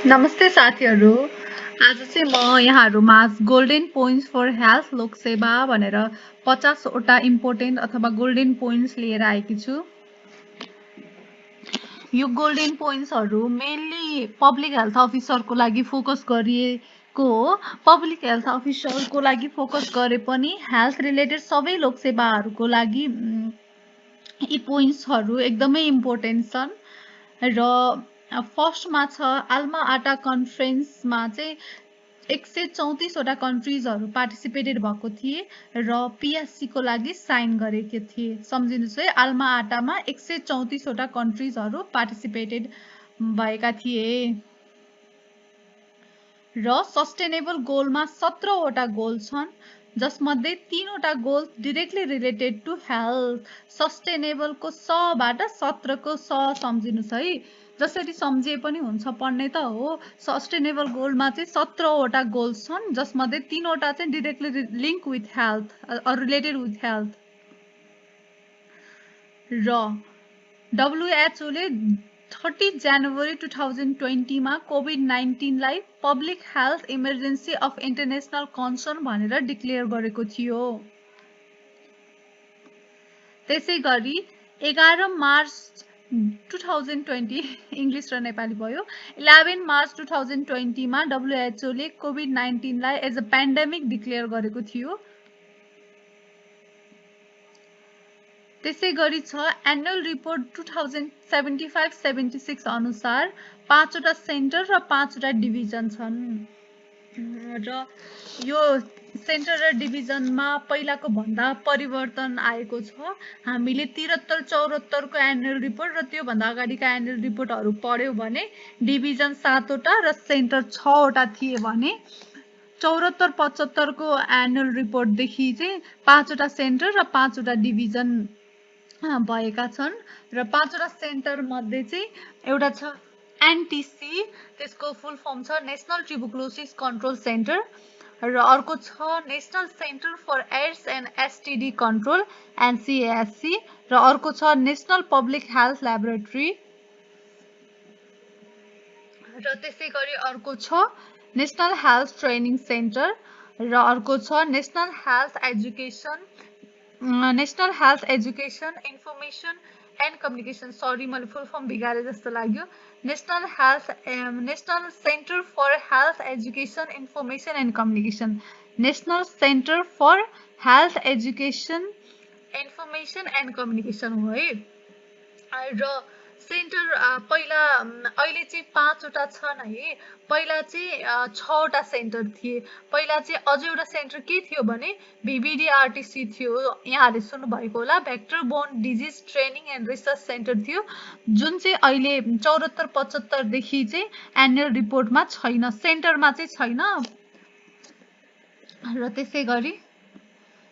नमस्ते साथीहरू। आज चाहिँ म यहाँहरूमाझ गोल्डन पोइन्ट्स फर हेल्थ लोकसेवा भनेर 50 वटा इम्पोर्टेन्ट अथवा गोल्डन पोइन्ट्स लिएर आएकी छु। यो गोल्डन पोइन्ट्सहरू मेनली पब्लिक हेल्थ अफिसरको लागि फोकस गरिएको हो। पब्लिक हेल्थ अफिसरको लागि फोकस गरे पनि हेल्थ रिलेटेड सबै लोकसेवाहरूको लागि यी पोइन्ट्सहरू एकदमै इम्पोर्टेन्ट छन्। र फर्स्टमा छ आल्मा आटा कन्फरेन्समा चाहिँ 134 वटा कन्ट्रिजहरू पार्टिसिपेटेड भएको थिए र पिएससीको लागि साइन गरेको थिए। सम्झिनुहोस् है, आल्मा आटामा 134 वटा कन्ट्रिजहरू पार्टिसिपेटेड भएका थिए र सस्टेनेबल गोलमा 17 वटा गोल छन्, जसमध्ये 3 वटा goal directly related to health. सस्टेनेबलको सबाट 17 को स सम्झिनुहोस् है, जसरी सम्झिए पनि हुन्छ, पढ्ने त हो। सस्टेनेबल गोलमा चाहिँ 17 वटा गोल्स छन्, जसमध्ये 3 वटा चाहिँ directly link with health related with health. र डब्लुएचओले 30 जनवरी 2020 मा कोभिड-19 लाई public health emergency of international concern भनेर डिक्लेयर गरेको थियो। त्यसै गरी 11 मार्च 2020 इङ्ग्लिस र नेपाली भयो। 11 मार्च 2020 मा डब्लुएचओले कोभिड-19 लाई एज अ पेन्डेमिक डिक्लेयर गरेको थियो। त्यसै गरी छ एनुअल रिपोर्ट 2075-76 अनुसार 5 वटा सेन्टर र 5 वटा डिभिजन छन् र यो सेन्टर र डिभिजनमा पहिलाको भन्दा परिवर्तन आएको छ। हामीले 73-74 को एनुअल रिपोर्ट र त्यो भन्दा अगाडिका एनुअल रिपोर्टहरू पढ्यौं भने डिभिजन 7 वटा र सेन्टर 6 वटा थिए भने 74-75 को एनुअल रिपोर्टदेखि चाहिँ 5 वटा सेन्टर र 5 वटा डिभिजन भएका छन् र 5 वटा सेन्टर मध्ये चाहिँ एउटा छ एनटिसी, त्यसको फुल फर्म छ नेशनल ट्युबरक्लोसिस कन्ट्रोल सेन्टर, र अर्को छ national centre for AIDS and STD control NCASC, र अर्को छ नेशनल पब्लिक हेल्थ ल्याबोरेटरी, र त्यसै गरी अर्को छ नेशनल हेल्थ ट्रेनिङ सेन्टर, र अर्को छ national health education information and communication. Sorry, मैले फुल फर्म बिगारे जस्तो लाग्यो। National centre for health education information and communication, national centre for health education information and communication हो है। र सेन्टर पहिला अहिले चाहिँ 5 वटा छन् है। पहिला चाहिँ 6 वटा सेन्टर थिए। पहिला चाहिँ अझै एउटा सेन्टर के थियो भने भिभिडिआरटिसी थियो, यहाँहरूले सुन्नुभएको होला, vector borne disease training and research centre थियो, जुन चाहिँ अहिले 74-75 देखि चाहिँ एनुअल रिपोर्टमा छैन, सेन्टरमा चाहिँ छैन। र त्यसै गरी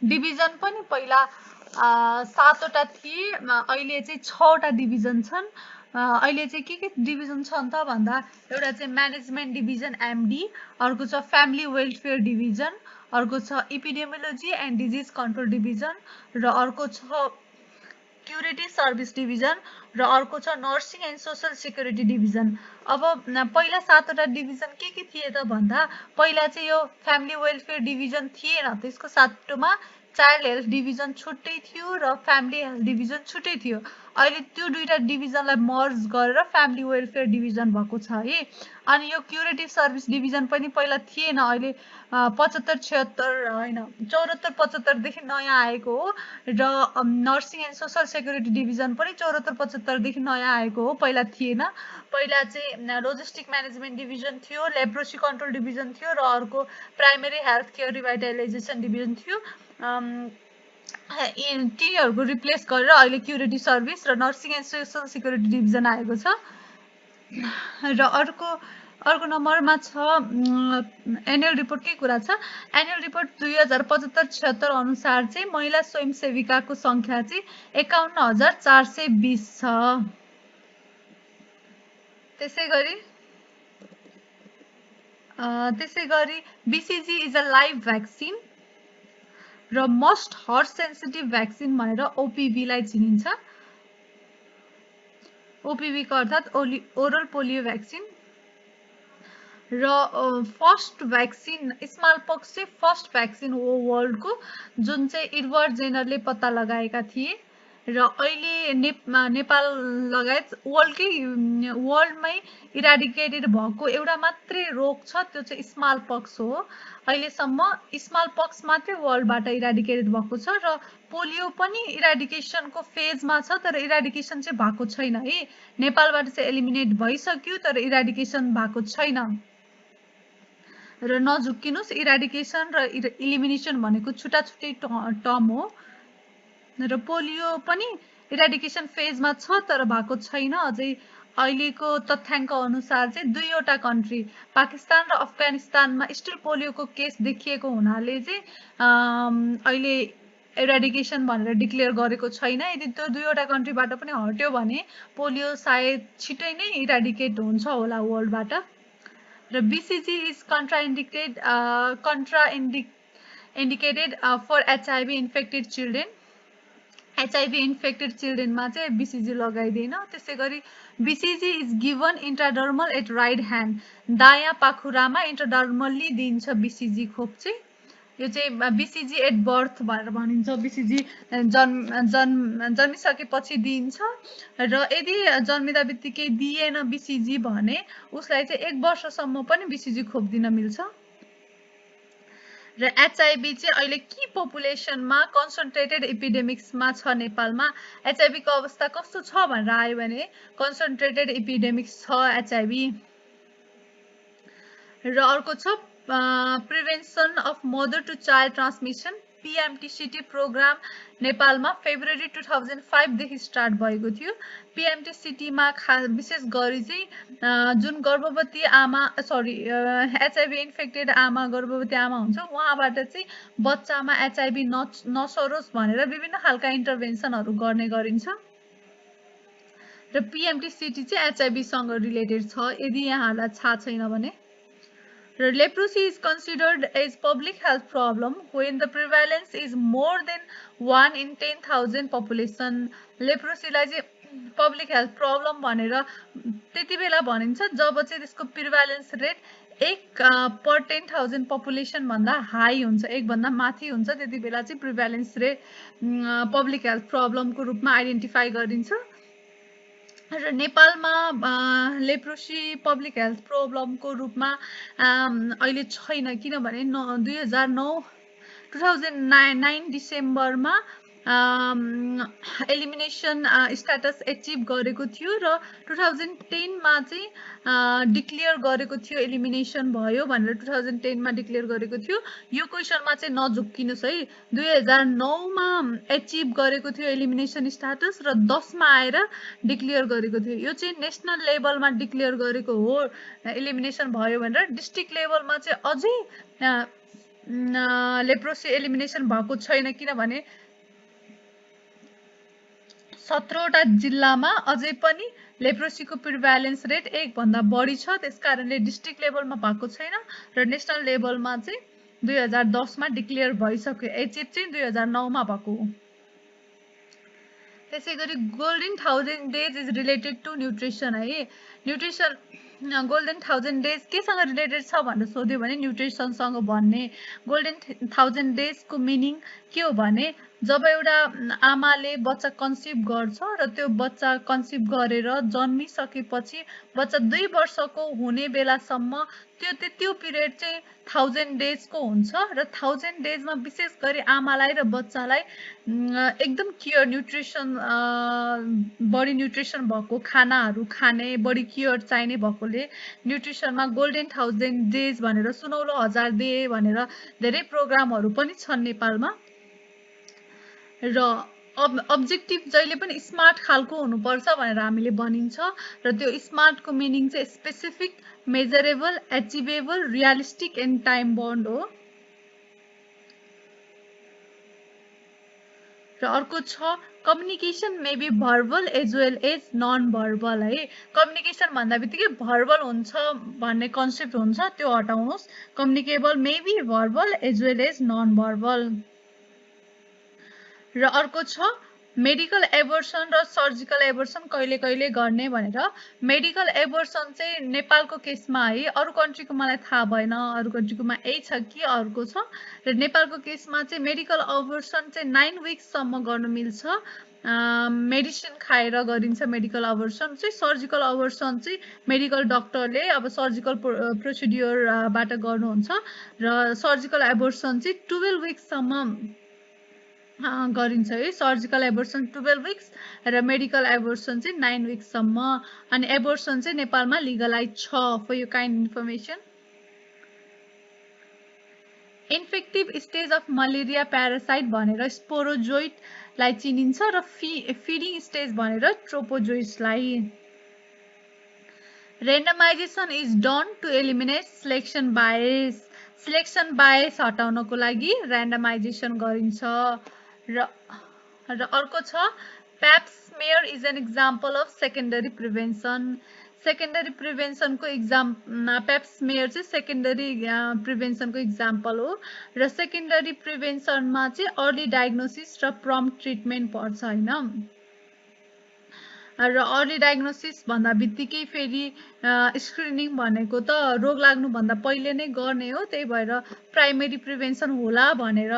डिभिजन पनि पहिला 7 वटा थिए, अहिले चाहिँ 6 वटा डिभिजन छन्। अहिले चाहिँ के डिभिजन छन् त भन्दा एउटा चाहिँ म्यानेजमेन्ट डिभिजन एमडी, अर्को छ फ्यामिली वेलफेयर डिभिजन, अर्को छ epidemiology and disease control division, र अर्को छ क्युरेटिभ सर्भिस डिभिजन, र अर्को छ nursing and social security division. अब पहिला 7 वटा डिभिजन के थिए त भन्दा पहिला चाहिँ यो फ्यामिली वेलफेयर डिभिजन थिएन, त्यसको साटोमा चाइल्ड हेल्थ डिभिजन छुट्टै थियो र फ्यामिली हेल्थ डिभिजन छुट्टै थियो। अहिले त्यो दुईटा डिभिजनलाई मर्ज गरेर फ्यामिली वेलफेयर डिभिजन भएको छ है। अनि यो क्युरेटिभ सर्भिस डिभिजन पनि पहिला थिएन, अहिले 75-76 होइन 74-75 देखि नयाँ आएको हो। र nursing and social security division पनि 74-75 देखि नयाँ आएको हो, पहिला थिएन। पहिला चाहिँ लोजिस्टिक म्यानेजमेन्ट डिभिजन थियो, लेप्रोसी कन्ट्रोल डिभिजन थियो, र अर्को प्राइमेरी हेल्थ केयर रिभाइटलाइजेसन डिभिजन थियो। तिनीहरूको रिप्लेस गरेर अहिले क्युरेटिभ सर्भिस र nursing and social security division आएको छ। र अर्को नम्बरमा छ एनुअल रिपोर्ट के कुरा छ। एनुअल रिपोर्ट 2075-76 अनुसार चाहिँ महिला स्वयंसेविकाको संख्या चाहिँ 51,420 छ। त्यसै गरी BCG is a live vaccine र मोस्ट हट सेन्सिटिभ भ्याक्सिन भनेर ओपिभीलाई चिनिन्छ। ओपिभीको अर्थात् ओरल पोलियो भ्याक्सिन। र फर्स्ट भ्याक्सिन स्मल पक्स चाहिँ फर्स्ट भ्याक्सिन हो वर्ल्डको, जुन चाहिँ एडवर्ड जेनरले पत्ता लगाएका थिए। र अहिले नेपाल लगायत वर्ल्डमै इराडिकेटेड भएको एउटा मात्रै रोग छ, त्यो चाहिँ स्मल पक्स हो। अहिलेसम्म स्मल पक्स मात्रै वर्ल्डबाट इराडिकेटेड भएको छ। र पोलियो पनि इराडिकेसनको फेजमा छ, तर इराडिकेसन चाहिँ भएको छैन है। नेपालबाट चाहिँ एलिमिनेट भइसक्यो, तर इराडिकेसन भएको छैन। र नझुक्किनुस्, इराडिकेसन र इलिमिनेसन भनेको छुट्टा छुट्टै टर्म हो। र पोलियो पनि इराडिकेसन फेजमा छ, तर भएको छैन अझै। अहिलेको तथ्याङ्क अनुसार चाहिँ 2वटा कन्ट्री पाकिस्तान र अफगानिस्तानमा स्टिल पोलियोको केस देखिएको हुनाले चाहिँ अहिले इराडिकेसन भनेर डिक्लेयर गरेको छैन। यदि त्यो 2वटा कन्ट्रीबाट पनि हट्यो भने पोलियो सायद छिटै नै इराडिकेट हुन्छ होला वर्ल्डबाट। र BCG is contraindicated for HIV infected children. HIV infected चिल्ड्रेनमा चाहिँ BCG लगाइदैन। त्यसै गरी BCG is given intradermal at right hand, दायाँ पाखुरामा इन्ट्राडर्मल्ली दिन्छ BCG खोप चाहिँ। यो चाहिँ BCG एट बर्थ भनेर भनिन्छ। BCG जन्मिसकेपछि दिइन्छ। र यदि जन्मिँदा बित्तिकै दिएन BCG भने उसलाई चाहिँ 1 वर्षसम्म पनि BCG खोप दिन मिल्छ। र HIV चाहिँ अहिले की पपुलेसनमा कन्सन्ट्रेटेड एपिडेमिक्समा छ नेपालमा। HIV को अवस्था कस्तो छ भनेर आयो भने कन्सन्ट्रेटेड एपिडेमिक्स छ HIV। र अर्को छ prevention of mother to child transmission PMTCT programme नेपालमा फेब्रुअरी 2005 देखि स्टार्ट भएको थियो। PMTCT मा विशेष गरी चाहिँ जुन गर्भवती आमा HIV इन्फेक्टेड आमा गर्भवती आमा हुन्छ उहाँबाट चाहिँ बच्चामा HIV नसरोस् भनेर विभिन्न खालका इन्टरभेन्सनहरू गर्ने गरिन्छ। र PMTCT चाहिँ HIV सँग रिलेटेड छ, यदि यहाँलाई थाहा छैन भने। Leprosy is considered as public health problem when the prevalence is more than 1 in 10,000 population. Leprosy लाई चाहिँ public health problem भनेर त्यति बेला भनिन्छ जब चाहिँ त्यसको प्रिभ्यालेन्स रेट 1 per 10,000 population भन्दा हाई हुन्छ, 1 भन्दा माथि हुन्छ। त्यति बेला चाहिँ प्रिभ्यालेन्स रेट पब्लिक हेल्थ प्रब्लमको रूपमा आइडेन्टिफाई गरिन्छ। र नेपालमा लेप्रोसी पब्लिक हेल्थ प्रब्लमको रूपमा अहिले छैन, किनभने 2009 डिसेम्बरमा एलिमिनेसन स्ट्याटस एचिभ गरेको थियो। र 2010 मा चाहिँ डिक्लेयर गरेको थियो, एलिमिनेसन भयो भनेर 2010 मा डिक्लेयर गरेको थियो। यो क्वेसनमा चाहिँ नझुक्किनुस् है। 2009 मा एचिभ गरेको थियो एलिमिनेसन स्ट्याटस र 10 मा आएर डिक्लेयर गरेको थियो। यो चाहिँ नेसनल लेभलमा डिक्लेयर गरेको हो एलिमिनेसन भयो भनेर। डिस्ट्रिक्ट लेभलमा चाहिँ अझै लेप्रोसी एलिमिनेसन भएको छैन, किनभने 17वटा जिल्लामा अझै पनि लेप्रोसीको प्रिभ्यालेन्स रेट 1 भन्दा बढी छ। त्यसकारणले डिस्ट्रिक्ट लेभलमा भएको छैन र नेसनल लेभलमा चाहिँ 2010 मा डिक्लेयर भइसक्यो। एचिभ चाहिँ 2009 मा भएको हो। त्यसै गरी golden 1000 days is related to nutrition है। न्युट्रिसन गोल्डन 1000 डेज केसँग रिलेटेड छ भनेर सोध्यो भने न्युट्रिसनसँग भन्ने। गोल्डन 1000 डेजको मिनिङ के हो भने जब एउटा आमाले बच्चा कन्सिभ गर्छ र त्यो बच्चा कन्सिभ गरेर जन्मिसकेपछि बच्चा 2 वर्षको हुने बेलासम्म त्यो पिरियड चाहिँ 1000 डेजको हुन्छ। र 1000 डेजमा विशेष गरी आमालाई र बच्चालाई एकदम केयर न्युट्रिसन बढी न्युट्रिसन भएको खानाहरू खाने, बढी केयर चाहिने भएकोले न्युट्रिसनमा गोल्डन 1000 डेज भनेर सुनौलो 1000 डे भनेर धेरै प्रोग्रामहरू पनि छन् नेपालमा। र अब्जेक्टिभ जहिले पनि स्मार्ट खालको हुनुपर्छ भनेर हामीले भनिन्छ। र त्यो स्मार्टको मिनिङ चाहिँ specific, measurable, achievable, realistic and time bound हो। र अर्को छ communication may be verbal as well as non verbal है। कम्युनिकेसन भन्दा बित्तिकै भर्बल हुन्छ भन्ने कन्सेप्ट हुन्छ, त्यो हटाउनुहोस्। Communicable may be verbal as well as non verbal. र अर्को छ मेडिकल एबोर्सन र सर्जिकल एबोर्सन कहिले कहिले गर्ने भनेर मेडिकल एबोर्सन चाहिँ नेपालको केसमा है अरु कन्ट्रीको मलाई थाहा भएन अरु कन्ट्रीकोमा यही छ कि अर्को छ र नेपालको केसमा चाहिँ मेडिकल एबोर्सन चाहिँ 9 विक्ससम्म गर्न मिल्छ मेडिसिन खाएर गरिन्छ मेडिकल एबोर्सन चाहिँ सर्जिकल एबोर्सन चाहिँ मेडिकल डाक्टरले अब सर्जिकल प्रोसिड्युरबाट गर्नुहुन्छ र सर्जिकल एबोर्सन चाहिँ 12 विक्ससम्म गरिन्छ है सर्जिकल एबोर्सन 12 विक्स र मेडिकल एबोर्सन चाहिँ 9 विक्ससम्म अनि एबोर्सन चाहिँ नेपालमा लिगलाइज छ फर यो kind information infective stage of malaria parasite भनेर स्पोरोजोइटलाई चिनिन्छ र फिडिङ स्टेज भनेर ट्रोपोजोइट्सलाई randomisation is done to eliminate selection bias हटाउनको लागि रेन्डमाइजेसन गरिन्छ र अर्को छ pap smear is an example of secondary prevention secondary प्रिभेन्सनको प्याप स्मेयर चाहिँ सेकेन्डरी प्रिभेन्सनको एक्जाम्पल हो र सेकेन्डरी प्रिभेन्सनमा चाहिँ अर्ली डायग्नोसिस र प्रम्प्ट ट्रिटमेन्ट पर्छ हैन र अर्ली डायग्नोसिस भन्दा बित्तिकै फेरि स्क्रिनिङ भनेको त रोग लाग्नु भन्दा पहिले नै गर्ने हो त्यही भएर प्राइमेरी प्रिभेन्सन होला भनेर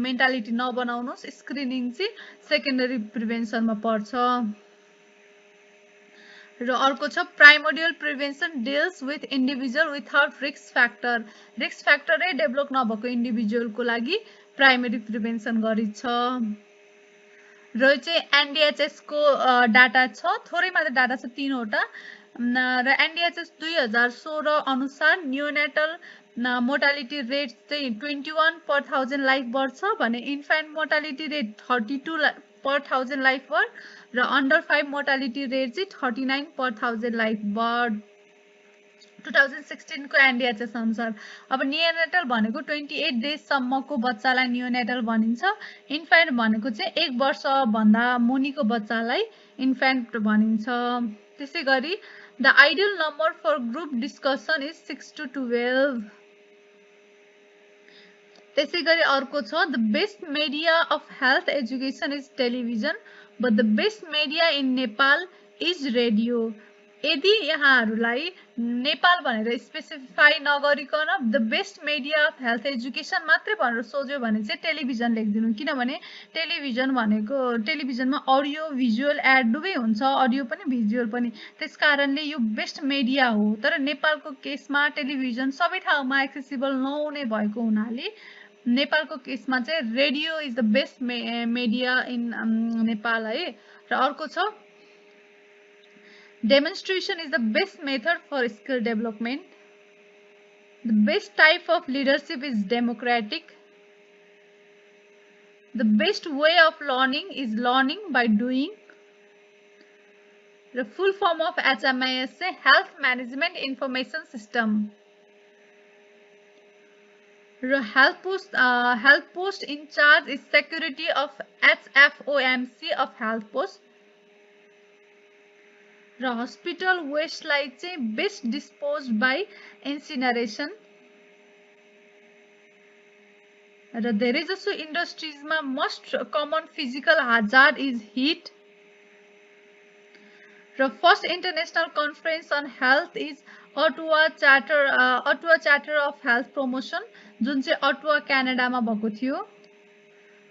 मेन्टालिटी नबनाउनुस् स्क्रिनिङ चाहिँ सेकेन्डरी प्रिभेन्सनमा पर्छ र अर्को छ primordial prevention deals with individual without risk फ्याक्टरै डेभलप नभएको इन्डिभिजुअलको लागि प्राइमेरी प्रिभेन्सन गरिन्छ र चाहिँ एनडीएचएस को डाटा छ थोरै मात्र डाटा छ 3 वटा र एनडीएचएस 2016 अनुसार न्यूनेटल मोर्टालिटी रेट चाहिँ 21 पर 1000 लाइफ बर्थ छ भने इन्फेन्ट मोर्टालिटी रेट 32 पर 1000 लाइफ बर्थ र अन्डर 5 मोर्टालिटी रेट चाहिँ 39 पर 1000 लाइफ बर्थ 2016 को एनडीएचएस अनुसार अब नियोनेटल भनेको 28 डेजसम्मको बच्चालाई नियोनेटल भनिन्छ इन्फेन्ट भनेको चाहिँ 1 वर्ष भन्दा मुनिको बच्चालाई इन्फेन्ट भनिन्छ त्यसै गरी the ideal number for group discussion is 6 to 12 त्यसै गरी अर्को छ the best media of health education is television but the best media in Nepal is radio यदि यहाँहरूलाई नेपाल भनेर स्पेसिफाई नगरिकन the best media of health education मात्रै भनेर सोच्यो भने चाहिँ टेलिभिजन लेखिदिनु किनभने टेलिभिजन भनेको टेलिभिजनमा अडियो भिजुअल एड दुवै हुन्छ अडियो पनि भिजुअल पनि त्यसकारणले यो बेस्ट मिडिया हो तर नेपालको केसमा टेलिभिजन सबै ठाउँमा एक्सेसिबल नहुने भएको हुनाले नेपालको केसमा चाहिँ radio is the best media in Nepal है र अर्को छ Demonstration is the best method for skill development. The best type of leadership is democratic. The best way of learning is learning by doing. The full form of HMIS is Health Management Information System. The health post in charge is security of HFOMC of health post. र hospital वेस्टलाई चाहिँ best disposed by incineration र धेरै जसो इन्डस्ट्रिजमा most common physical hazard is heat र first international conference on health is Ottawa charter of health promotion जुन चाहिँ अटुवा क्यानाडामा भएको थियो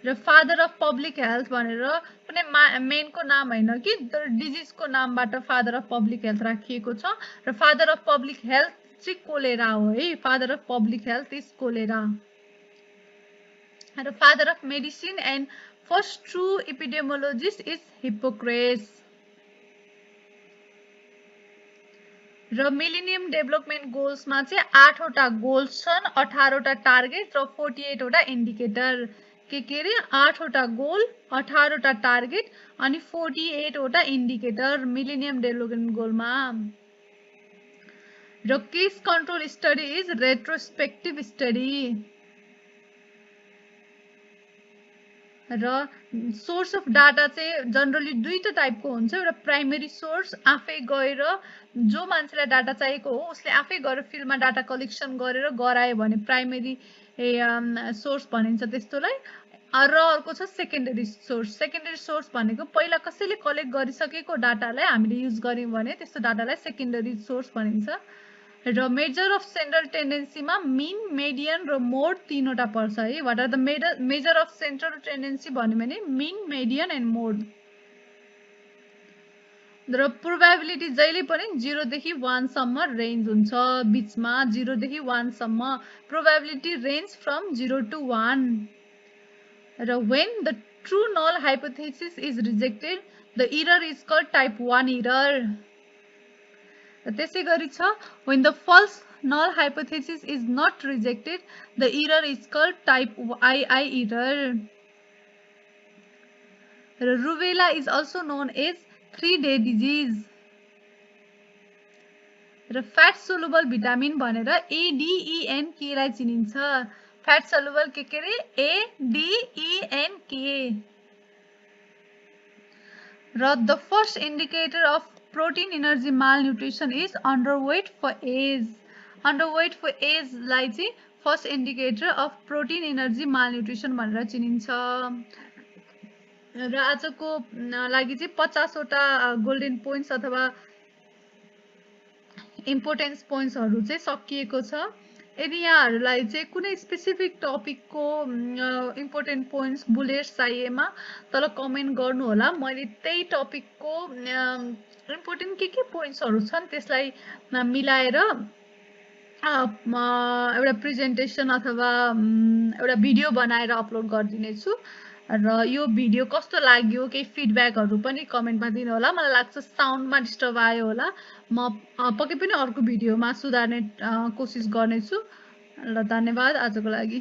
र फादर अफ पब्लिक हेल्थ भनेर कुनै मेनको नाम हैन कि डिजिजको नामबाट फादर अफ पब्लिक हेल्थ राखिएको छ र फादर अफ पब्लिक हेल्थ चाहिँ कोलेरा हो है father of public health is cholera र father of medicine and first true epidemiologist is Hippocrates र मिलेनियम डेभलपमेन्ट गोल्समा चाहिँ 8 वटा गोल्स छन् 18 वटा टार्गेट र 48 वटा इन्डिकेटर के रे 8 वटा गोल 18 वटा टार्गेट अनि 48 वटा इन्डिकेटर मिलेनियम डेभलपमेन्ट गोलमा र case control study is retrospective study र सोर्स अफ डाटा चाहिँ जनरली दुईटा टाइपको हुन्छ एउटा प्राइमेरी सोर्स आफै गएर जो मान्छेलाई डाटा चाहिएको हो उसले आफै गएर फिल्डमा डाटा कलेक्सन गरेर गरायो भने प्राइमेरी सोर्स भनिन्छ त्यस्तोलाई र अर्को छ सेकेन्डरी सोर्स। सेकेन्डरी सोर्स भनेको पहिला कसैले कलेक्ट गरिसकेको डाटालाई हामीले युज गर्यौँ भने त्यस्तो डाटालाई सेकेन्डरी सोर्स भनिन्छ। र मेजर अफ सेन्ट्रल टेन्डेन्सीमा मिन, मेडियन र मोड तीनवटा पर्छ है। What are the measure of central tendency भन्यो भने मिन, मेडियन एन्ड मोड। र प्रोबेबिलिटी जहिले पनि 0 देखि 1 सम्म रेन्ज हुन्छ, बीचमा 0 देखि 1 सम्म प्रोबेबिलिटी रेन्ज फ्रम 0 to 1। र when the true null hypothesis is rejected, the error is called type 1 error। र त्यसै गरी छ when the false null hypothesis is not rejected, the error is called type II error। र rubella is also known as 3-day disease। र fat soluble vitamin भनेर ADENK लाई चिनिन्छ। Fat soluble के अरे ADENK। र the first indicator of protein energy malnutrition is underweight for age. Underweight for age लाई चाहिँ first indicator of protein energy malnutrition भनेर चिनिन्छ। र आजको लागि चाहिँ 50 वटा गोल्डन पोइन्ट्स अथवा इम्पोर्टेन्स पोइन्ट्सहरू चाहिँ सकिएको छ। यदि यहाँहरूलाई चाहिँ कुनै स्पेसिफिक टपिकको इम्पोर्टेन्ट पोइन्ट्स बुलेट्स चाहिएमा तल कमेन्ट गर्नु होला। मैले त्यही टपिकको इम्पोर्टेन्ट के पोइन्ट्सहरू छन् त्यसलाई मिलाएर एउटा प्रेजेन्टेसन अथवा एउटा भिडियो बनाएर अपलोड गरिदिनेछु। र यो भिडियो कस्तो लाग्यो केही फिडब्याकहरू पनि कमेन्टमा दिनु होला। मलाई लाग्छ साउन्डमा डिस्टर्ब आयो होला, म पक्कै पनि अर्को भिडियोमा सुधार्ने कोसिस गर्नेछु। ल धन्यवाद आजको लागि।